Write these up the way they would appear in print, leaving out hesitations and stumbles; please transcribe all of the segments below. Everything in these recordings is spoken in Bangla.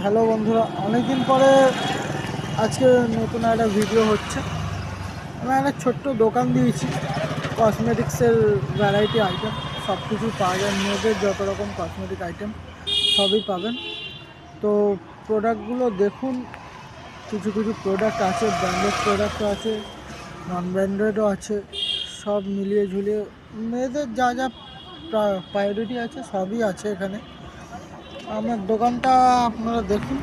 হ্যালো বন্ধুরা, অনেকদিন পরে আজকে নতুন একটা ভিডিও হচ্ছে। আমি একটা ছোট্ট দোকান দিয়েছি, কসমেটিক্সের ভ্যারাইটি আইটেম সব কিছু পাওয়া যায়। মেয়েদের যত রকম কসমেটিক আইটেম সবই পাবেন। তো প্রোডাক্টগুলো দেখুন, কিছু কিছু প্রোডাক্ট আছে, ব্র্যান্ডেড প্রোডাক্টও আছে, নন ব্র্যান্ডেডও আছে। সব মিলিয়ে ঝুলিয়ে মেয়েদের যা যা প্রায়োরিটি আছে সবই আছে এখানে। আমার দোকানটা আপনারা দেখুন,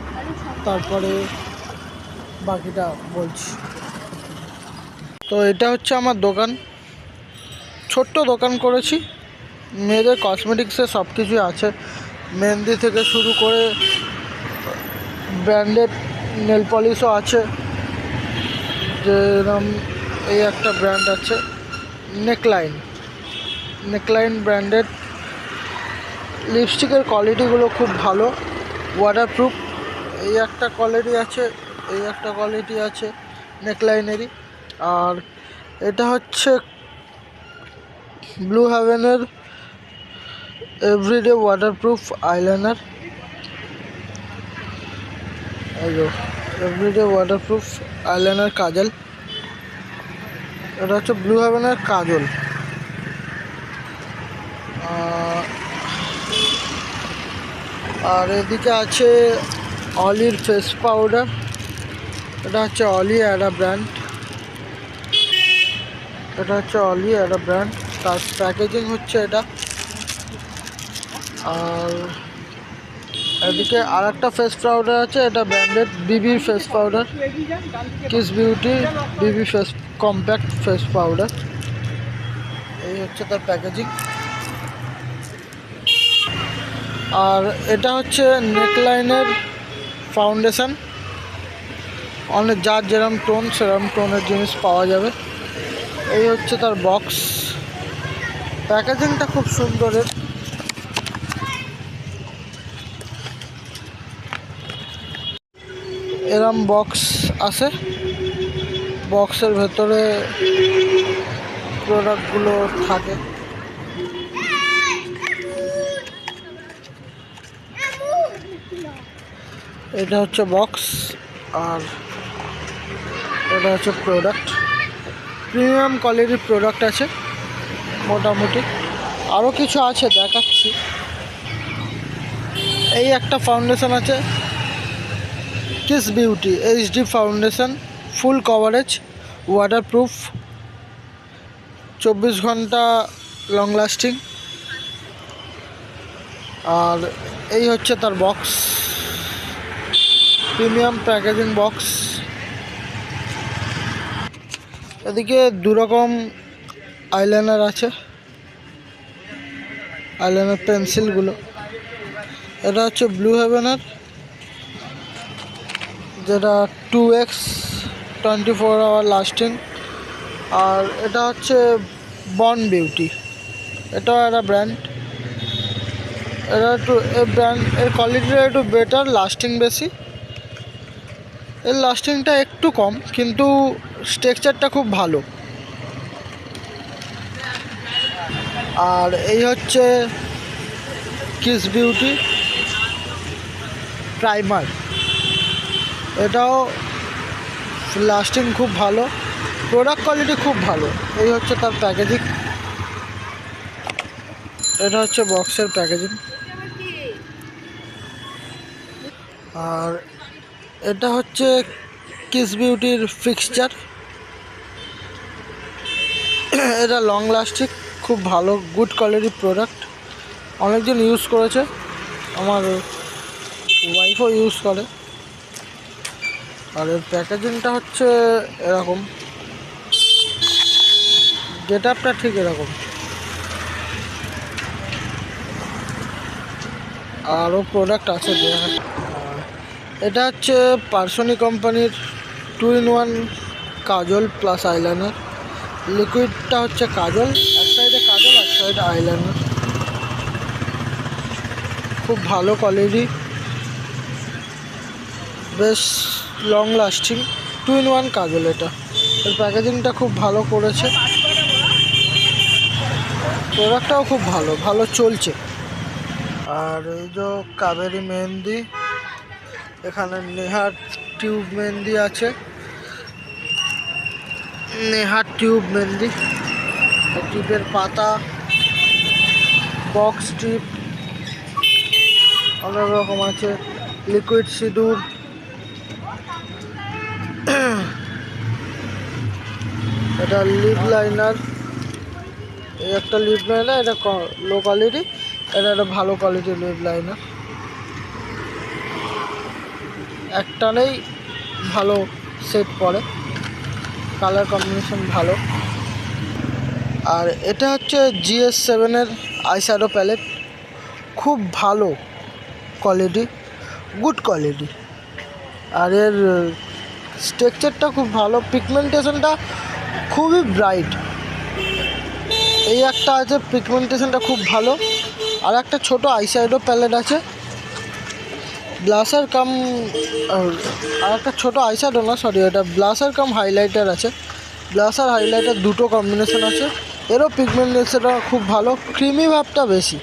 তারপরে বাকিটা বলছি। তো এটা হচ্ছে আমার দোকান, ছোট্ট দোকান করেছি। মেয়েদের কসমেটিক্সে সব কিছুই আছে, মেহেন্দি থেকে শুরু করে ব্র্যান্ডেড নেল পলিশও আছে। যেরকম এই একটা ব্র্যান্ড আছে, নেকলাইন নেকলাইন ব্র্যান্ডেড লিপস্টিকের কোয়ালিটিগুলো খুব ভালো, ওয়াটারপ্রুফ। এই একটা কোয়ালিটি আছে, এই একটা কোয়ালিটি আছে নেকলাইনেরই। আর এটা হচ্ছে ব্লু হেভেনের everyday waterproof eyeliner. Everyday waterproof eyeliner kajal. এটা হচ্ছে ব্লু হেভেনের কাজল। আর এদিকে আছে অলির ফেস পাউডার। এটা হচ্ছে অলি একটা ব্র্যান্ড, এটা হচ্ছে অলি একটা ব্র্যান্ড, তার প্যাকেজিং হচ্ছে এটা। আর এদিকে আর একটা ফেস পাউডার আছে, এটা ব্র্যান্ডেড বিবির ফেস পাউডার, কিস বিউটি বিবি ফেস কম্প্যাক্ট ফেস পাউডার। এই হচ্ছে তার প্যাকেজিং। আর এটা হচ্ছে নেকলাইনের ফাউন্ডেশন, অনেক যার যেরম টোন সেরম টোনের জিনিস পাওয়া যাবে। এই হচ্ছে তার বক্স, প্যাকেজিংটা খুব সুন্দরের। এরম বক্স আসে, বক্সের ভেতরে প্রোডাক্টগুলো থাকে। এটা হচ্ছে বক্স, আর এটা হচ্ছে প্রোডাক্ট। প্রিমিয়াম কোয়ালিটির প্রোডাক্ট আছে মোটামুটি, আরও কিছু আছে দেখাচ্ছি। এই একটা ফাউন্ডেশন আছে, কিস বিউটি এইচডি ফাউন্ডেশন, ফুল কভারেজ, ওয়াটারপ্রুফ, 24 ঘন্টা লং লাস্টিং। আর এই হচ্ছে তার বক্স, প্রিমিয়াম প্যাকেজিং বক্স। এদিকে দুরকম আইলাইনার আছে, আইলাইনার পেন্সিলগুলো। এটা হচ্ছে ব্লু হেভেনের, যেটা 2x 24 আওয়ার লাস্টিং। আর এটা হচ্ছে বন বিউটি, এটাও একটা ব্র্যান্ড। এটা একটু এই ব্র্যান্ড এর কোয়ালিটিটা একটু বেটার, লাস্টিং বেশি। এর লাস্টিংটা একটু কম, কিন্তু স্ট্রাকচারটা খুব ভালো। আর এই হচ্ছে কিস বিউটি প্রাইমার, এটাও লাস্টিং খুব ভালো, প্রোডাক্ট কোয়ালিটি খুব ভালো। এই হচ্ছে তার প্যাকেজিং, এটা হচ্ছে বক্সের প্যাকেজিং। আর এটা হচ্ছে কিস বিউটির ফিক্সচার, এটা লং লাস্টিং, খুব ভালো, গুড কোয়ালিটির প্রোডাক্ট। অনেকজন ইউজ করেছে, আমার ওয়াইফও ইউজ করে। আর এর প্যাকেজিংটা হচ্ছে এরকম, গেট আপটা ঠিক এরকম। আরও প্রোডাক্ট আছে। এটা হচ্ছে পার্সনি কোম্পানির 2-in-1 কাজল প্লাস আইলাইনার। লিকুইডটা হচ্ছে কাজল, এক সাইডে কাজল এক সাইডে আইলাইনার, খুব ভালো কোয়ালিটি, বেশ লং লাস্টিং 2-in-1 কাজল। এটা এর প্যাকেজিংটা খুব ভালো করেছে, প্রোডাক্টটাও খুব ভালো চলছে। আর এই যে কাবেরি মেহেন্দি, এখানে নেহার টিউব মেহেন্দি আছে, নেহার টিউব মেহেন্দি, টিপের পাতা, বক্স টিপ অনেক রকম আছে, লিকুইড সিঁদুর, এটা লিপ লাইনার, এই একটা লিপ লাইনার, এটা লো কোয়ালিটি, এটা একটা ভালো কোয়ালিটির লিপ লাইনার, একটানেই ভালো সেট পড়ে, কালার কম্বিনেশন ভালো। আর এটা হচ্ছে GS7-এর আইশ্যাডো প্যালেট, খুব ভালো কোয়ালিটি, গুড কোয়ালিটি। আর এর স্ট্রাকচারটা খুব ভালো, পিগমেন্টেশনটা খুবই ব্রাইট, এই একটা আছে পিগমেন্টেশনটা খুব ভালো। আর একটা ছোট আইশ্যাডো প্যালেট আছে, ব্লাশার কাম, আর একটা ছোটো আইশ্যাডো না সরি, এটা ব্লাশার কাম হাইলাইটার আছে, ব্লাশার হাইলাইটার দুটো কম্বিনেশন আছে। এরও পিগমেন্টেশনটা খুব ভালো, ক্রিমি ভাবটা বেশি,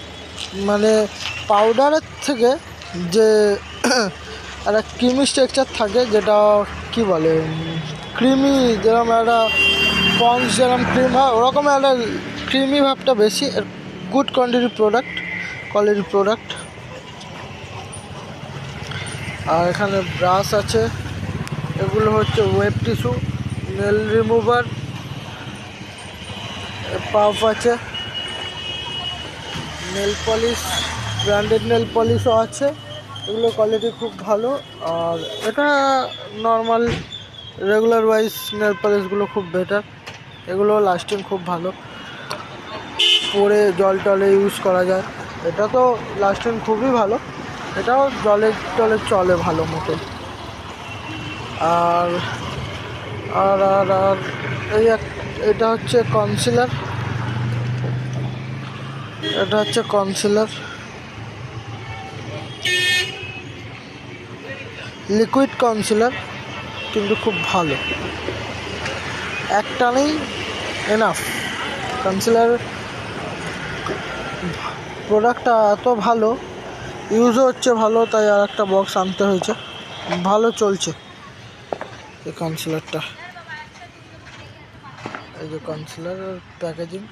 মানে পাউডারের থেকে যে একটা ক্রিমি স্ট্রাকচার থাকে, যেটা কি বলে ক্রিমি, যেরকম একটা পন্স যেরকম ক্রিম হয় ওরকম একটা ক্রিমি ভাবটা বেশি। গুড কোয়ালিটির প্রোডাক্ট। আর এখানে ব্রাশ আছে, এগুলো হচ্ছে web tissue, nail remover, puff আছে, নেল পলিশ, ব্র্যান্ডেড নেল পলিশও আছে, এগুলো কোয়ালিটি খুব ভালো। আর এটা নর্মাল রেগুলার ওয়াইজ নেল পলিশগুলো খুব বেটার, এগুলো লাস্টিং খুব ভালো, পরে জল টলে ইউজ করা যায়, এটা তো লাস্টিং খুবই ভালো, এটাও জলে টলে চলে ভালো মতো। আর আর আর আর এটা হচ্ছে কনসিলার, লিকুইড কনসিলার, কিন্তু খুব ভালো, একটানেই এনাফ। কনসিলার প্রোডাক্টটা এত ভালো, ইউজও হচ্ছে ভালো, তাই আর একটা বক্স আনতে হয়েছে, ভালো চলছে এই কনসিলারটা। এই যে কনসিলার প্যাকেজিং।